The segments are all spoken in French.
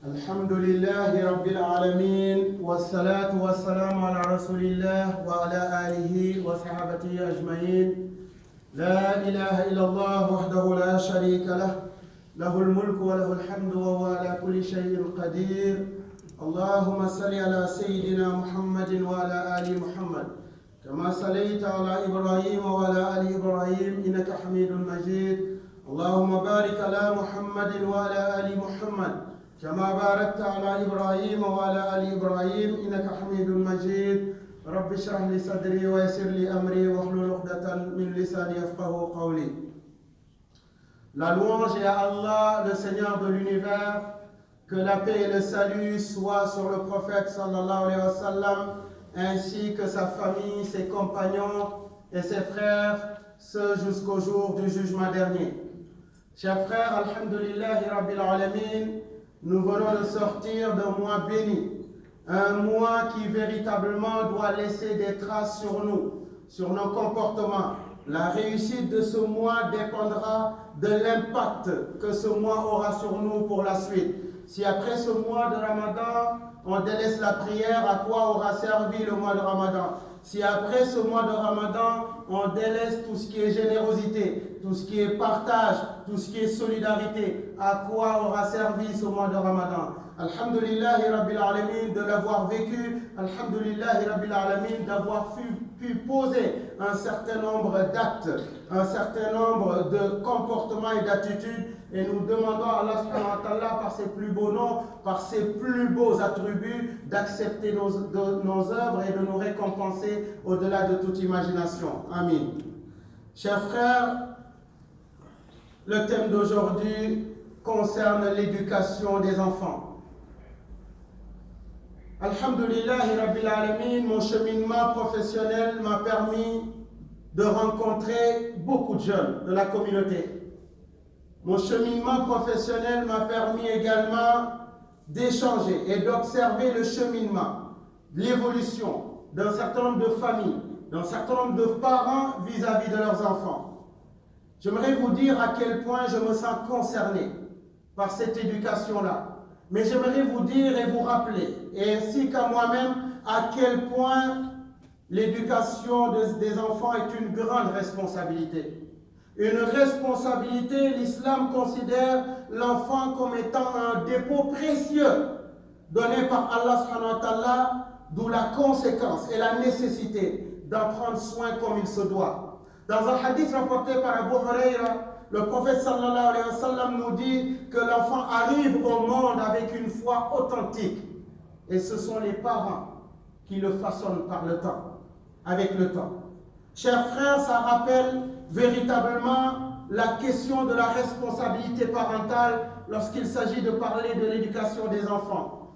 الحمد لله رب العالمين والصلاة والسلام على رسول الله وعلى آله وصحبه أجمعين. لا إله إلا الله وحده لا شريك له، له الملك وله الحمد وهو على كل شيء قدير. اللهم صل على سيدنا محمد وعلى آل محمد كما صليت على إبراهيم وعلى آل إبراهيم إنك حميد مجيد. اللهم بارك على محمد وعلى آل محمد كما باركت على إبراهيم وعلى آل إبراهيم إنك حميد مجيد. رب اشرح لي صدري ويسر لي أمري واحلل عقدة من لساني يفقهوا قولي. La louange est à Allah, le Seigneur de l'univers. Que la paix et le salut soient sur le prophète sallallahu alayhi wa sallam, ainsi que sa famille, ses compagnons et ses frères, ce jusqu'au jour du jugement dernier. Chers frères, alhamdulillahi rabbil alamin, nous venons de sortir d'un mois béni, un mois qui véritablement doit laisser des traces sur nous, sur nos comportements. La réussite de ce mois dépendra de l'impact que ce mois aura sur nous pour la suite. Si après ce mois de Ramadan, on délaisse la prière, à quoi aura servi le mois de Ramadan? Si après ce mois de Ramadan, on délaisse tout ce qui est générosité, tout ce qui est partage, tout ce qui est solidarité, à quoi aura servi ce mois de Ramadan? Alhamdulillahi Rabbil Alamin de l'avoir vécu, Alhamdulillahi Rabbil Alamin d'avoir pu poser un certain nombre d'actes, un certain nombre de comportements et d'attitudes. Et nous demandons à Allah subhanahu wa ta'ala par ses plus beaux noms, par ses plus beaux attributs, d'accepter nos œuvres et de nous récompenser au-delà de toute imagination. Amin. Chers frères, le thème d'aujourd'hui concerne l'éducation des enfants. Alhamdulillahi Rabbil Alamin, mon cheminement professionnel m'a permis de rencontrer beaucoup de jeunes de la communauté. Mon cheminement professionnel m'a permis également d'échanger et d'observer le cheminement, l'évolution d'un certain nombre de familles, d'un certain nombre de parents vis-à-vis de leurs enfants. J'aimerais vous dire à quel point je me sens concerné par cette éducation-là. Mais j'aimerais vous dire et vous rappeler, et ainsi qu'à moi-même, à quel point l'éducation des enfants est une grande responsabilité. Une responsabilité, l'islam considère l'enfant comme étant un dépôt précieux donné par Allah subhanahu wa ta'ala, d'où la conséquence et la nécessité d'en prendre soin comme il se doit. Dans un hadith rapporté par Abu Huraira, le prophète sallallahu alayhi wa sallam nous dit que l'enfant arrive au monde avec une foi authentique. Et ce sont les parents qui le façonnent par le temps, avec le temps. Chers frères, ça rappelle véritablement la question de la responsabilité parentale lorsqu'il s'agit de parler de l'éducation des enfants.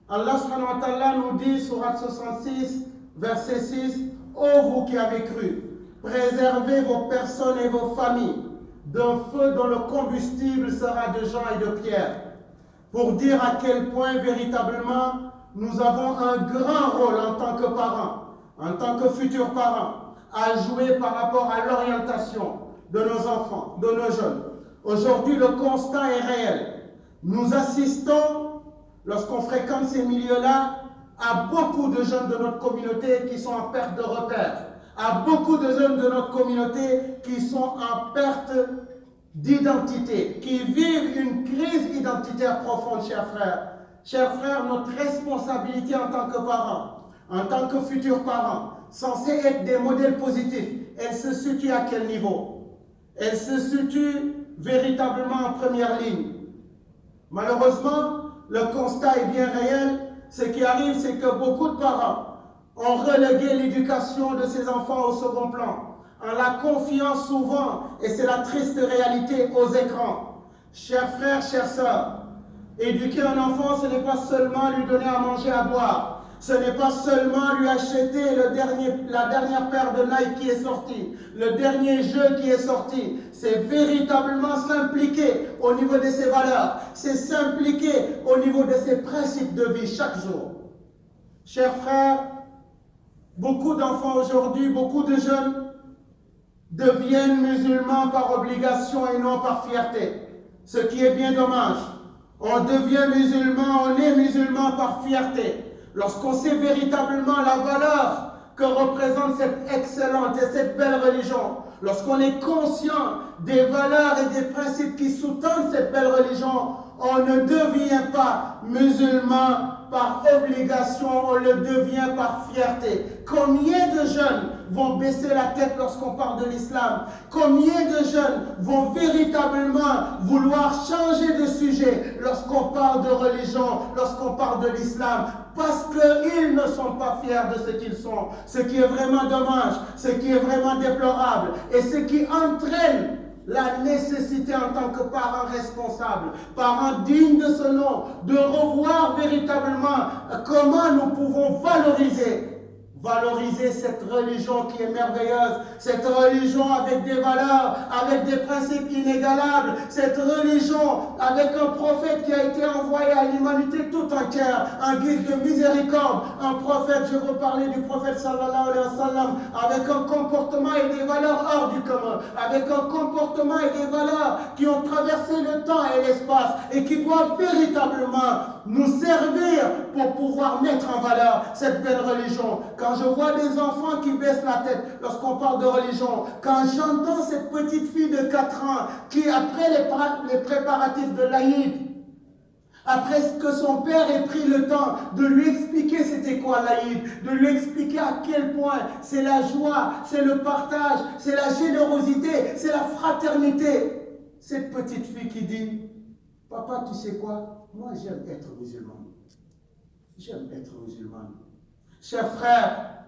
Allah subhanahu wa ta'ala nous dit, sourate 66, verset 6, « Ô vous qui avez cru, préservez vos personnes et vos familles d'un feu dont le combustible sera de jonc et de pierre. » Pour dire à quel point véritablement nous avons un grand rôle en tant que parents, en tant que futurs parents, à jouer par rapport à l'orientation de nos enfants, de nos jeunes. Aujourd'hui, le constat est réel. Nous assistons, lorsqu'on fréquente ces milieux-là, à beaucoup de jeunes de notre communauté qui sont en perte de repères, à beaucoup de jeunes de notre communauté qui sont en perte d'identité, qui vivent une crise identitaire profonde, chers frères. Chers frères, notre responsabilité en tant que parents, en tant que futurs parents, censés être des modèles positifs, elle se situe à quel niveau? Elle se situe véritablement en première ligne. Malheureusement, le constat est bien réel. Ce qui arrive, c'est que beaucoup de parents ont relégué l'éducation de ces enfants au second plan, en la confiant souvent, et c'est la triste réalité, aux écrans. Chers frères, chères sœurs, éduquer un enfant, ce n'est pas seulement lui donner à manger, à boire. Ce n'est pas seulement lui acheter la dernière paire de Nike qui est sortie, le dernier jeu qui est sorti. C'est véritablement s'impliquer au niveau de ses valeurs. C'est s'impliquer au niveau de ses principes de vie chaque jour. Chers frères, beaucoup d'enfants aujourd'hui, beaucoup de jeunes deviennent musulmans par obligation et non par fierté. Ce qui est bien dommage. On devient musulman, on est musulman par fierté. Lorsqu'on sait véritablement la valeur que représente cette excellente et cette belle religion, lorsqu'on est conscient des valeurs et des principes qui sous-tendent cette belle religion, on ne devient pas musulman par obligation, on le devient par fierté. Combien de jeunes vont baisser la tête lorsqu'on parle de l'islam? Combien de jeunes vont véritablement vouloir changer de sujet lorsqu'on parle de religion, lorsqu'on parle de l'islam? Parce qu'ils ne sont pas fiers de ce qu'ils sont. Ce qui est vraiment dommage, ce qui est vraiment déplorable et ce qui entraîne la nécessité en tant que parent responsable, parent digne de ce nom, de revoir véritablement comment nous pouvons valoriser cette religion qui est merveilleuse, cette religion avec des valeurs, avec des principes inégalables, cette religion avec un prophète qui a été envoyé à l'humanité tout entière en guise de miséricorde, un prophète, je veux parler du prophète sallallahu alayhi wa sallam, avec un comportement et des valeurs hors du commun, avec un comportement et des valeurs qui ont traversé le temps et l'espace et qui doivent véritablement nous servir pour pouvoir mettre en valeur cette belle religion. Quand je vois des enfants qui baissent la tête lorsqu'on parle de religion, quand j'entends cette petite fille de 4 ans qui, après les préparatifs de l'Aïd, après que son père ait pris le temps de lui expliquer c'était quoi l'Aïd, de lui expliquer à quel point c'est la joie, c'est le partage, c'est la générosité, c'est la fraternité. Cette petite fille qui dit, papa, tu sais quoi? Moi, j'aime être musulman. J'aime être musulman. Chers frères,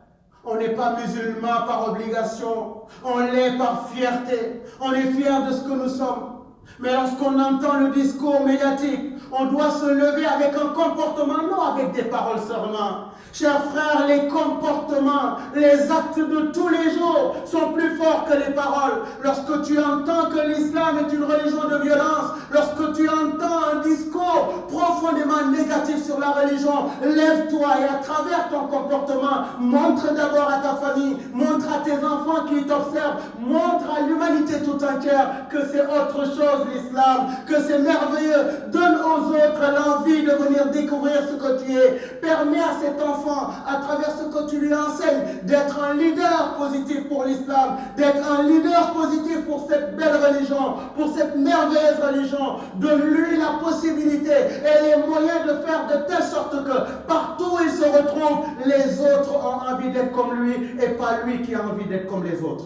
on n'est pas musulman par obligation, on l'est par fierté. On est fiers de ce que nous sommes. Mais lorsqu'on entend le discours médiatique, on doit se lever avec un comportement, non avec des paroles seulement. Chers frères, les comportements, les actes de tous les jours sont plus forts que les paroles. Lorsque tu entends que l'islam est une religion de violence, lorsque tu entends un discours profondément négatif sur la religion, lève-toi et à travers ton comportement, montre d'abord à ta famille, montre à tes enfants qui t'observent, montre à l'humanité tout entière que c'est autre chose l'islam, que c'est merveilleux. Donne aux autres l'envie de venir découvrir ce que tu es. Permets à cet enfant, à travers ce que tu lui enseignes, d'être un leader positif pour l'islam, d'être un leader positif pour cette belle religion, pour cette merveilleuse religion. Donne-lui la possibilité et les moyens de faire de telle sorte que partout où il se retrouve, les autres ont envie d'être comme lui et pas lui qui a envie d'être comme les autres.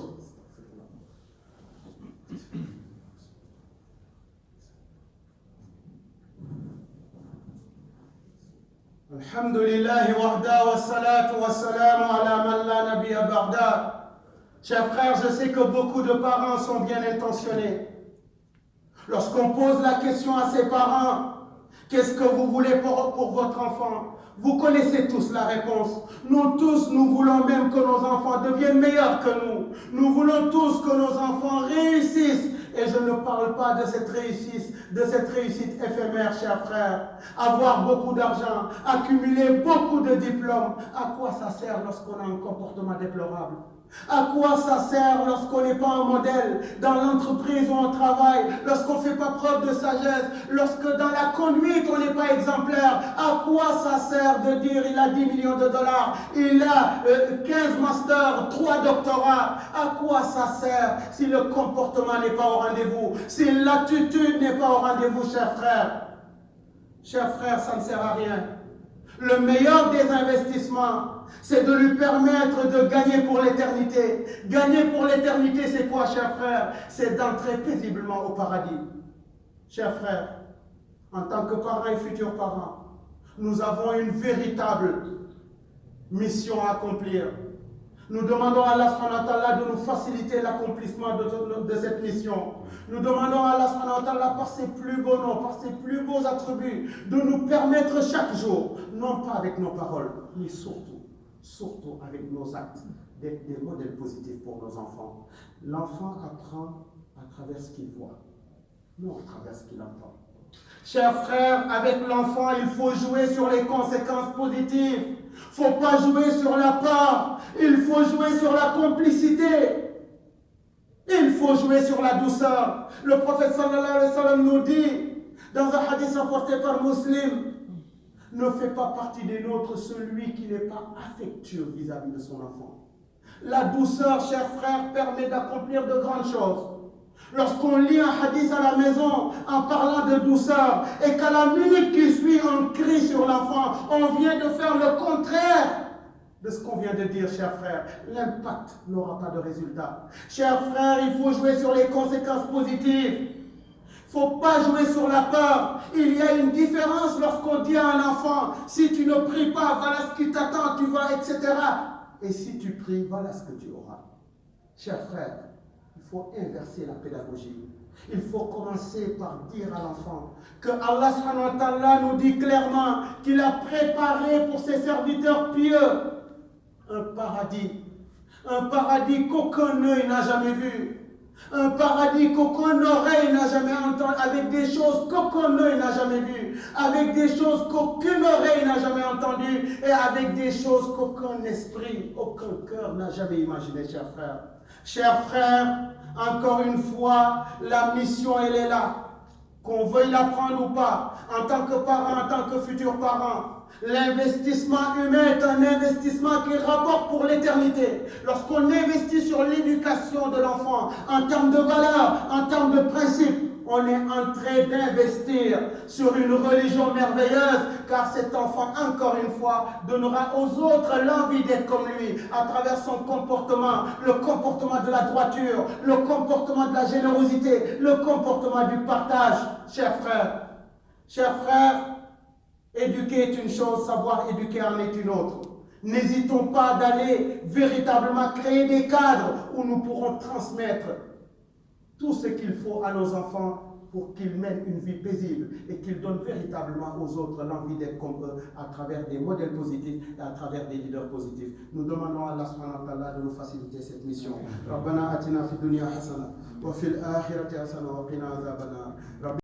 Alhamdulillah wahda wa salatu wa salam ala man la nabiyya ba'da. Chers frères, je sais que beaucoup de parents sont bien intentionnés. Lorsqu'on pose la question à ses parents, qu'est-ce que vous voulez pour votre enfant? Vous connaissez tous la réponse. Nous tous, nous voulons même que nos enfants deviennent meilleurs que nous. Nous voulons tous que nos enfants réussissent. Et je ne parle pas de cette réussite éphémère, chers frères. Avoir beaucoup d'argent, accumuler beaucoup de diplômes, à quoi ça sert lorsqu'on a un comportement déplorable? À quoi ça sert lorsqu'on n'est pas un modèle dans l'entreprise où on travaille, lorsqu'on ne fait pas preuve de sagesse, lorsque dans la conduite on n'est pas exemplaire? À quoi ça sert de dire il a 10 millions de dollars, il a 15 masters, 3 doctorats? À quoi ça sert si le comportement n'est pas au rendez-vous, si l'attitude n'est pas au rendez-vous, chers frères? Chers frères, ça ne sert à rien. Le meilleur des investissements, c'est de lui permettre de gagner pour l'éternité. Gagner pour l'éternité, c'est quoi, chers frères? C'est d'entrer paisiblement au paradis. Chers frères, en tant que parents et futurs parents, nous avons une véritable mission à accomplir. Nous demandons à Allah subhanahu wa ta'ala de nous faciliter l'accomplissement de cette mission. Nous demandons à Allah subhanahu wa ta'ala par ses plus beaux noms, par ses plus beaux attributs, de nous permettre chaque jour, non pas avec nos paroles, mais surtout avec nos actes, d'être des modèles positifs pour nos enfants. L'enfant apprend à travers ce qu'il voit, non à travers ce qu'il entend. Chers frères, avec l'enfant, il faut jouer sur les conséquences positives. Il ne faut pas jouer sur la peur, il faut jouer sur la complicité. Il faut jouer sur la douceur. Le prophète sallallahu alayhi wa sallam nous dit Dans un hadith rapporté par Muslim, ne fait pas partie des nôtres celui qui n'est pas affectueux vis-à-vis de son enfant. La douceur, chers frères, permet d'accomplir de grandes choses. Lorsqu'on lit un hadith à la maison en parlant de douceur et qu'à la minute qui suit on crie sur l'enfant, on vient de faire le contraire de ce qu'on vient de dire, chers frères, l'impact n'aura pas de résultat. Chers frères, il faut jouer sur les conséquences positives. Il ne faut pas jouer sur la peur. Il y a une différence lorsqu'on dit à un enfant, si tu ne pries pas, voilà ce qui t'attend, tu vas, etc. Et si tu pries, voilà ce que tu auras. Chers frères, il faut inverser la pédagogie. Il faut commencer par dire à l'enfant que Allah subhanahu wa ta'ala nous dit clairement qu'il a préparé pour ses serviteurs pieux un paradis qu'aucun œil n'a jamais vu, un paradis qu'aucune oreille n'a jamais entendu, avec des choses qu'aucun œil n'a jamais vues, avec des choses qu'aucune oreille n'a jamais entendues, et avec des choses qu'aucun esprit, aucun cœur n'a jamais imaginées, chers frères. Chers frères, encore une fois, la mission, elle est là. Qu'on veuille la prendre ou pas, en tant que parent, en tant que futur parent. L'investissement humain est un investissement qui rapporte pour l'éternité. Lorsqu'on investit sur l'éducation de l'enfant, en termes de valeurs, en termes de principes, on est en train d'investir sur une religion merveilleuse, car cet enfant, encore une fois, donnera aux autres l'envie d'être comme lui, à travers son comportement, le comportement de la droiture, le comportement de la générosité, le comportement du partage. Chers frères, éduquer est une chose, savoir éduquer en est une autre. N'hésitons pas d'aller véritablement créer des cadres où nous pourrons transmettre tout ce qu'il faut à nos enfants pour qu'ils mènent une vie paisible et qu'ils donnent véritablement aux autres l'envie d'être comme eux à travers des modèles positifs et à travers des leaders positifs. Nous demandons à Allah subhanahu wa ta'ala de nous faciliter cette mission. Rabbana atina fid dunya hasana wa fil akhirati hasana wa qina azaban nar.